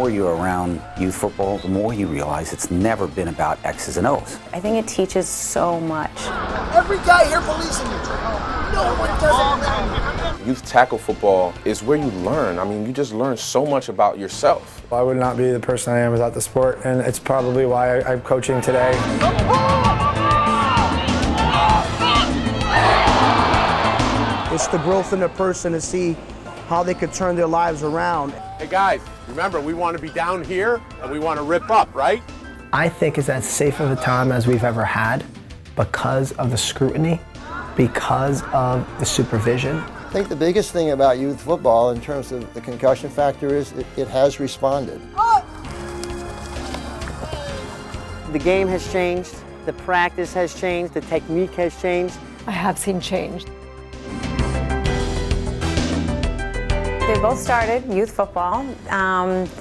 more you're around youth football, the more you realize it's never been about X's and O's. I think it teaches so much. Every guy here believes in you. No one does it. Youth tackle football is where you learn. I mean, you just learn so much about yourself. I would not be the person I am without the sport, and it's probably why I'm coaching today. It's the growth in a person to see how they could turn their lives around. Hey guys, remember, we want to be down here and we want to rip up, right? I think it's as safe of a time as we've ever had because of the scrutiny, because of the supervision. I think the biggest thing about youth football in terms of the concussion factor is it has responded. The game has changed, the practice has changed, the technique has changed. I have seen change. They both started youth football.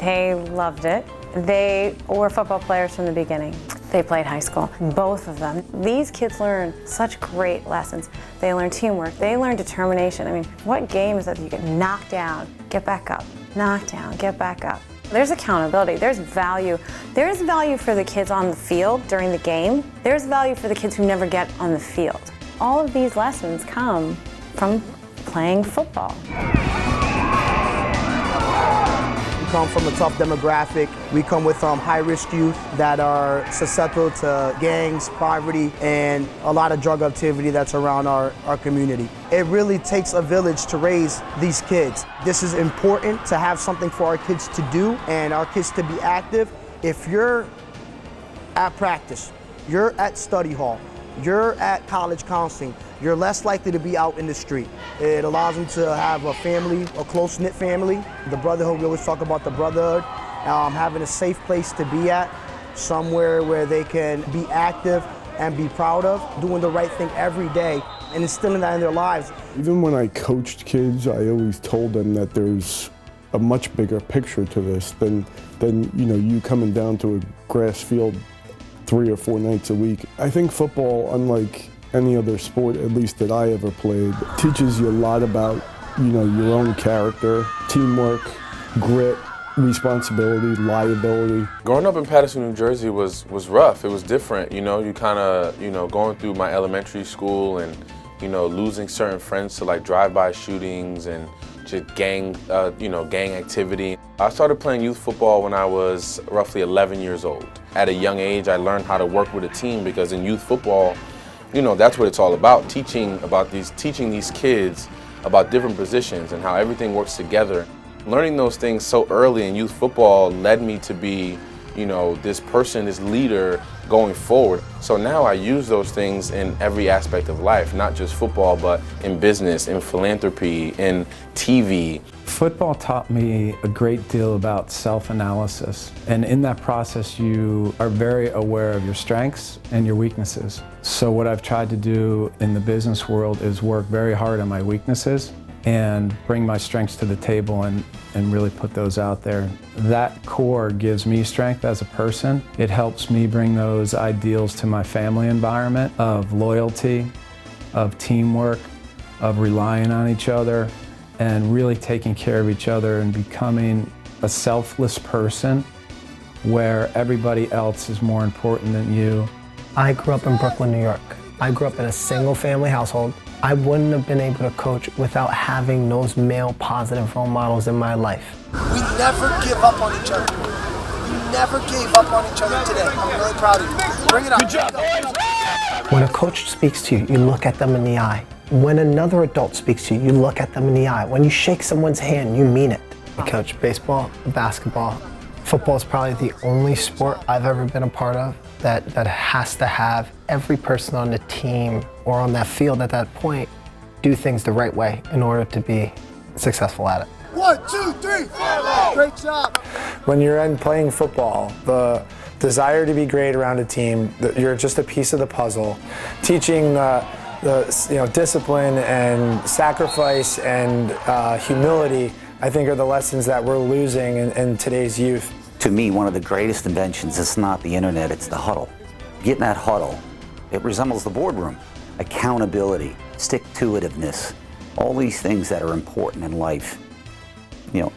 They loved it. They were football players from the beginning. They played high school, both of them. These kids learn such great lessons. They learn teamwork, they learn determination. I mean, what game is that you get knocked down, get back up, knocked down, get back up? There's accountability, there's value. There's value for the kids on the field during the game. There's value for the kids who never get on the field. All of these lessons come from playing football. We come from a tough demographic. We come with high-risk youth that are susceptible to gangs, poverty, and a lot of drug activity that's around our community. It really takes a village to raise these kids. This is important to have something for our kids to do and our kids to be active. If you're at practice, you're at study hall, you're at college counseling, you're less likely to be out in the street. It allows them to have a family, a close-knit family. The brotherhood, we always talk about the brotherhood, having a safe place to be at, somewhere where they can be active and be proud of, doing the right thing every day, and instilling that in their lives. Even when I coached kids, I always told them that there's a much bigger picture to this than you coming down to a grass field 3 or 4 nights a week. I think football, unlike any other sport, at least that I ever played, teaches you a lot about, your own character, teamwork, grit, responsibility, liability. Growing up in Paterson, New Jersey was rough. It was different, you kind of, going through my elementary school and, losing certain friends to like drive-by shootings and just gang activity. I started playing youth football when I was roughly 11 years old. At a young age, I learned how to work with a team because in youth football, that's what it's all about, teaching these kids about different positions and how everything works together. Learning those things so early in youth football led me to be, this person, this leader going forward. So now I use those things in every aspect of life, not just football, but in business, in philanthropy, in TV. Football taught me a great deal about self-analysis, and in that process you are very aware of your strengths and your weaknesses. So what I've tried to do in the business world is work very hard on my weaknesses and bring my strengths to the table and really put those out there. That core gives me strength as a person. It helps me bring those ideals to my family environment of loyalty, of teamwork, of relying on each other, and really taking care of each other and becoming a selfless person where everybody else is more important than you. I grew up in Brooklyn, New York. I grew up in a single-family household. I wouldn't have been able to coach without having those male positive role models in my life. We never give up on each other. You never gave up on each other today. I'm really proud of you. Bring it up. Good job, boys. When a coach speaks to you, you look at them in the eye. When another adult speaks to you, you look at them in the eye. When you shake someone's hand, you mean it. I coach baseball, basketball. Football is probably the only sport I've ever been a part of that has to have every person on the team or on that field at that point do things the right way in order to be successful at it. 1, 2, 3, 4. Great job. When you're in playing football, the desire to be great around a team, you're just a piece of the puzzle. Teaching discipline and sacrifice and humility, I think, are the lessons that we're losing in today's youth. To me, one of the greatest inventions is not the internet, it's the huddle. Get in that huddle. It resembles the boardroom. Accountability, stick-to-itiveness, all these things that are important in life,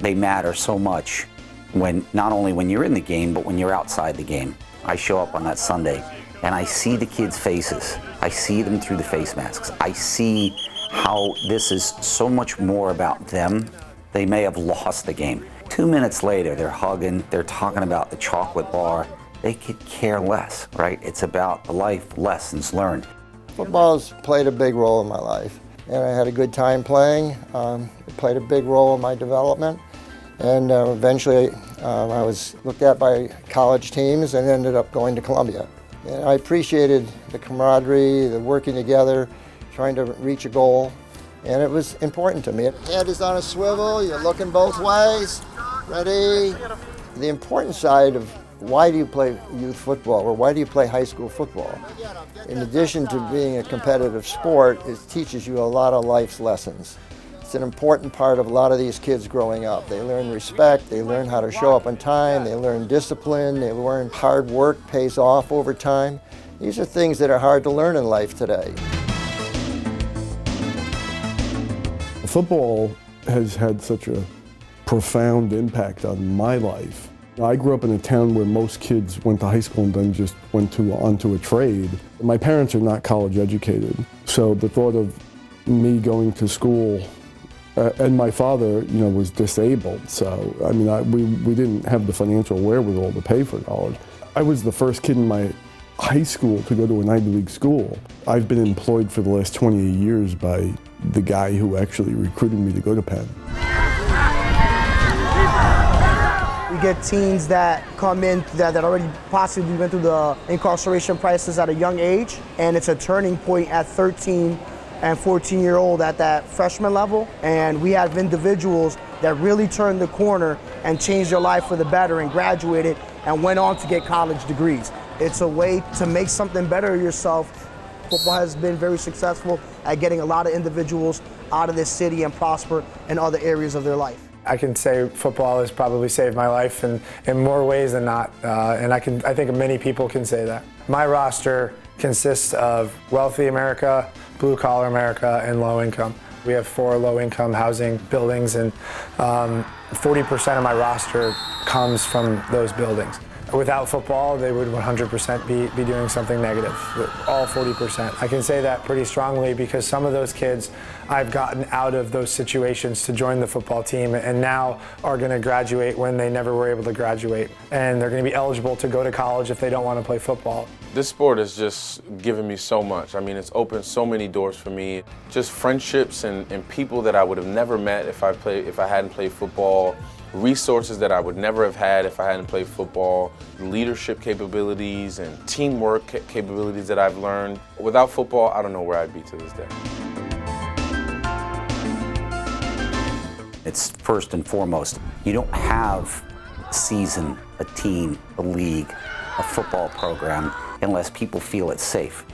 they matter so much. when not only when you're in the game, but when you're outside the game. I show up on that Sunday and I see the kids' faces. I see them through the face masks. I see how this is so much more about them. They may have lost the game. 2 minutes later, they're hugging, they're talking about the chocolate bar. They could care less, right? It's about the life lessons learned. Football's played a big role in my life, and I had a good time playing. It played a big role in my development, and eventually I was looked at by college teams and ended up going to Columbia. And I appreciated the camaraderie, the working together, trying to reach a goal, and it was important to me. Head is on a swivel, you're looking both ways, ready. The important side of why do you play youth football, or why do you play high school football? In addition to being a competitive sport, it teaches you a lot of life's lessons. It's an important part of a lot of these kids growing up. They learn respect, they learn how to show up on time, they learn discipline, they learn hard work pays off over time. These are things that are hard to learn in life today. Football has had such a profound impact on my life. I grew up in a town where most kids went to high school and then just went onto a trade. My parents are not college educated, so the thought of me going to school, and my father, was disabled, so I mean, we didn't have the financial wherewithal to pay for college. I was the first kid in my high school to go to an Ivy League school. I've been employed for the last 28 years by the guy who actually recruited me to go to Penn. We get teens that come in that already possibly went through the incarceration crisis at a young age, and it's a turning point at 13 and 14-year-old at that freshman level. And we have individuals that really turned the corner and changed their life for the better and graduated and went on to get college degrees. It's a way to make something better of yourself. Football has been very successful at getting a lot of individuals out of this city and prosper in other areas of their life. I can say football has probably saved my life in more ways than not, and I think many people can say that. My roster consists of wealthy America, blue-collar America, and low-income. We have 4 low-income housing buildings, and 40% of my roster comes from those buildings. Without football, they would 100% be doing something negative, all 40%. I can say that pretty strongly because some of those kids I've gotten out of those situations to join the football team and now are going to graduate when they never were able to graduate. And they're going to be eligible to go to college if they don't want to play football. This sport has just given me so much. I mean, it's opened so many doors for me. Just friendships and people that I would have never met if I hadn't played football. Resources that I would never have had if I hadn't played football, leadership capabilities and teamwork capabilities that I've learned. Without football, I don't know where I'd be to this day. It's first and foremost, you don't have a season, a team, a league, a football program unless people feel it's safe.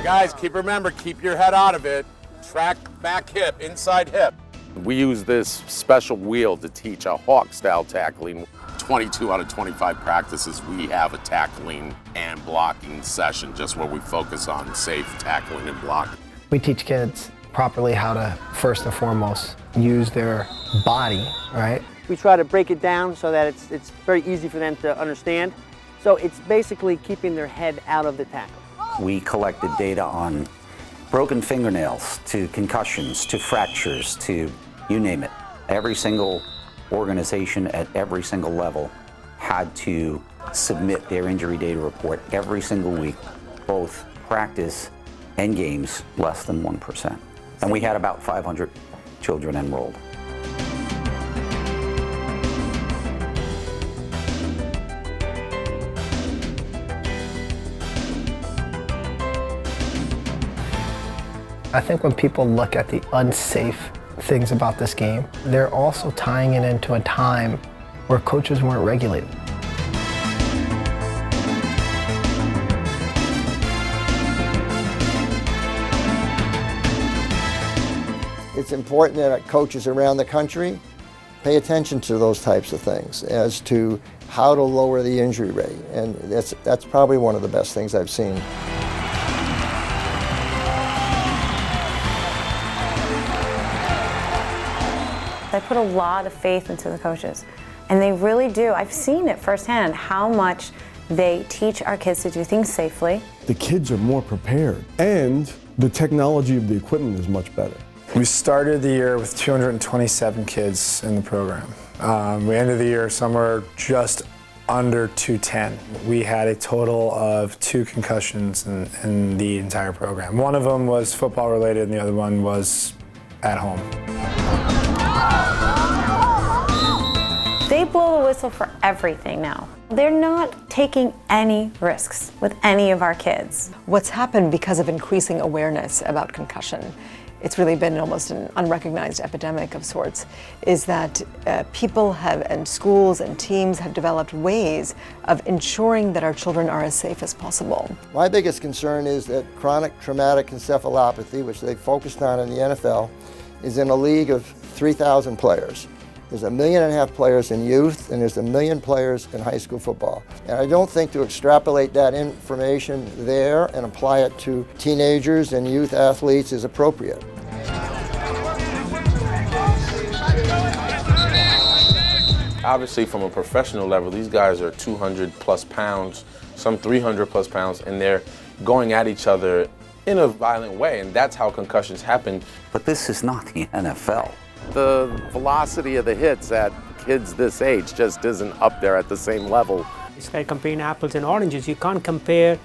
Guys, keep your head out of it. Track back hip, inside hip. We use this special wheel to teach a hawk-style tackling. 22 out of 25 practices, we have a tackling and blocking session, just where we focus on safe tackling and blocking. We teach kids properly how to, first and foremost, use their body, right? We try to break it down so that it's very easy for them to understand. So it's basically keeping their head out of the tackle. We collected data on broken fingernails, to concussions, to fractures, to you name it. Every single organization at every single level had to submit their injury data report every single week, both practice and games, less than 1%. And we had about 500 children enrolled. I think when people look at the unsafe things about this game, they're also tying it into a time where coaches weren't regulated. It's important that coaches around the country pay attention to those types of things as to how to lower the injury rate. And that's probably one of the best things I've seen. I put a lot of faith into the coaches, and they really do. I've seen it firsthand how much they teach our kids to do things safely. The kids are more prepared, and the technology of the equipment is much better. We started the year with 227 kids in the program. We ended the year somewhere just under 210. We had a total of 2 concussions in the entire program. One of them was football related and the other one was at home. They blow the whistle for everything now. They're not taking any risks with any of our kids. What's happened because of increasing awareness about concussion, it's really been almost an unrecognized epidemic of sorts, is that people have, and schools and teams have developed ways of ensuring that our children are as safe as possible. My biggest concern is that chronic traumatic encephalopathy, which they focused on in the NFL, is in a league of 3,000 players. There's 1.5 million players in youth, and there's 1 million players in high school football. And I don't think to extrapolate that information there and apply it to teenagers and youth athletes is appropriate. Obviously, from a professional level, these guys are 200 plus pounds, some 300 plus pounds, and they're going at each other in a violent way, and that's how concussions happen. But this is not the NFL. The velocity of the hits at kids this age just isn't up there at the same level. It's like comparing apples and oranges. You can't compare,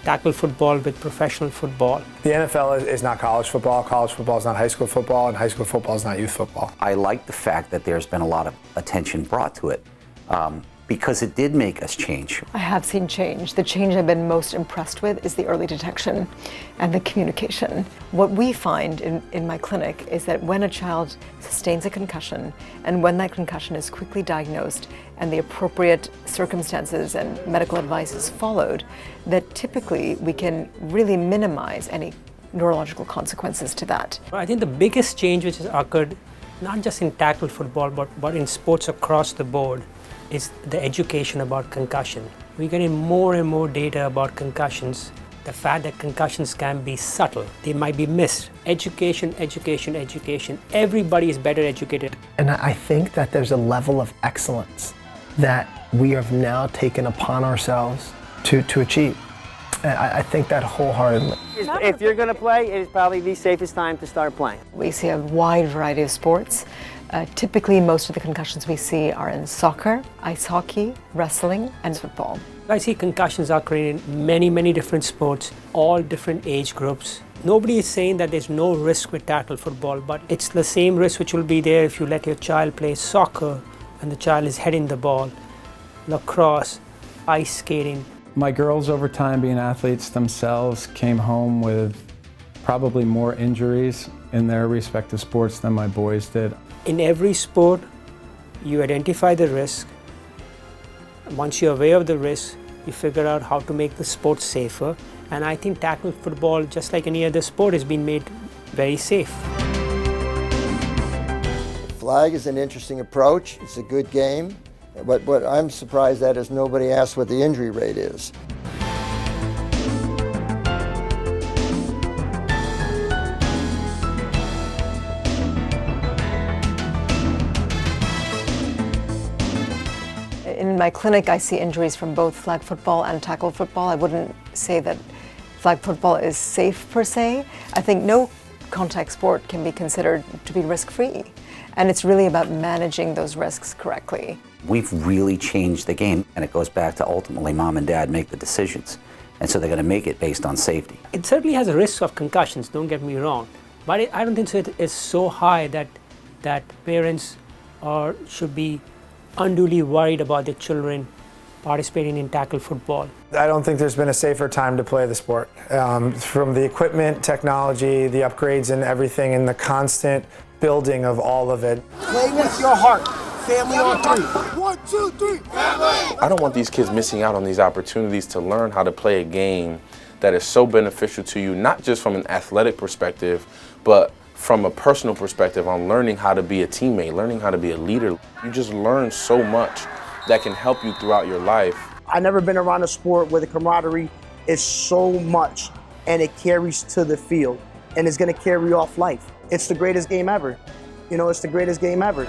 tackle football with professional football. The NFL is not college football is not high school football, and high school football is not youth football. I like the fact that there's been a lot of attention brought to it because it did make us change. I have seen change. The change I've been most impressed with is the early detection and the communication. What we find in my clinic is that when a child sustains a concussion and when that concussion is quickly diagnosed and the appropriate circumstances and medical advice is followed, that typically we can really minimize any neurological consequences to that. I think the biggest change which has occurred, not just in tackle football, but in sports across the board, is the education about concussion. We're getting more and more data about concussions. The fact that concussions can be subtle, they might be missed. Education, education, education. Everybody is better educated. And I think that there's a level of excellence that we have now taken upon ourselves to achieve. I think that wholeheartedly. If you're going to play, it is probably the safest time to start playing. We see a wide variety of sports. Typically, most of the concussions we see are in soccer, ice hockey, wrestling, and football. I see concussions occurring in many, many different sports, all different age groups. Nobody is saying that there's no risk with tackle football, but it's the same risk which will be there if you let your child play soccer and the child is heading the ball, lacrosse, ice skating. My girls, over time, being athletes themselves, came home with probably more injuries in their respective sports than my boys did. In every sport, you identify the risk. Once you're aware of the risk, you figure out how to make the sport safer. And I think tackle football, just like any other sport, has been made very safe. Flag is an interesting approach. It's a good game. But what I'm surprised at is nobody asked what the injury rate is. In my clinic, I see injuries from both flag football and tackle football. I wouldn't say that flag football is safe per se. I think no contact sport can be considered to be risk-free. And it's really about managing those risks correctly. We've really changed the game, and it goes back to ultimately mom and dad make the decisions. And so they're going to make it based on safety. It certainly has a risk of concussions, don't get me wrong. But I don't think so it is so high that parents should be unduly worried about their children participating in tackle football. I don't think there's been a safer time to play the sport. From the equipment, technology, the upgrades and everything, and the constant building of all of it. Play with your heart. Family on three. 1, 2, 3. Family! I don't want these kids missing out on these opportunities to learn how to play a game that is so beneficial to you, not just from an athletic perspective, but from a personal perspective on learning how to be a teammate, learning how to be a leader. You just learn so much that can help you throughout your life. I've never been around a sport where the camaraderie is so much and it carries to the field and it's going to carry off life. It's the greatest game ever. You know, it's the greatest game ever.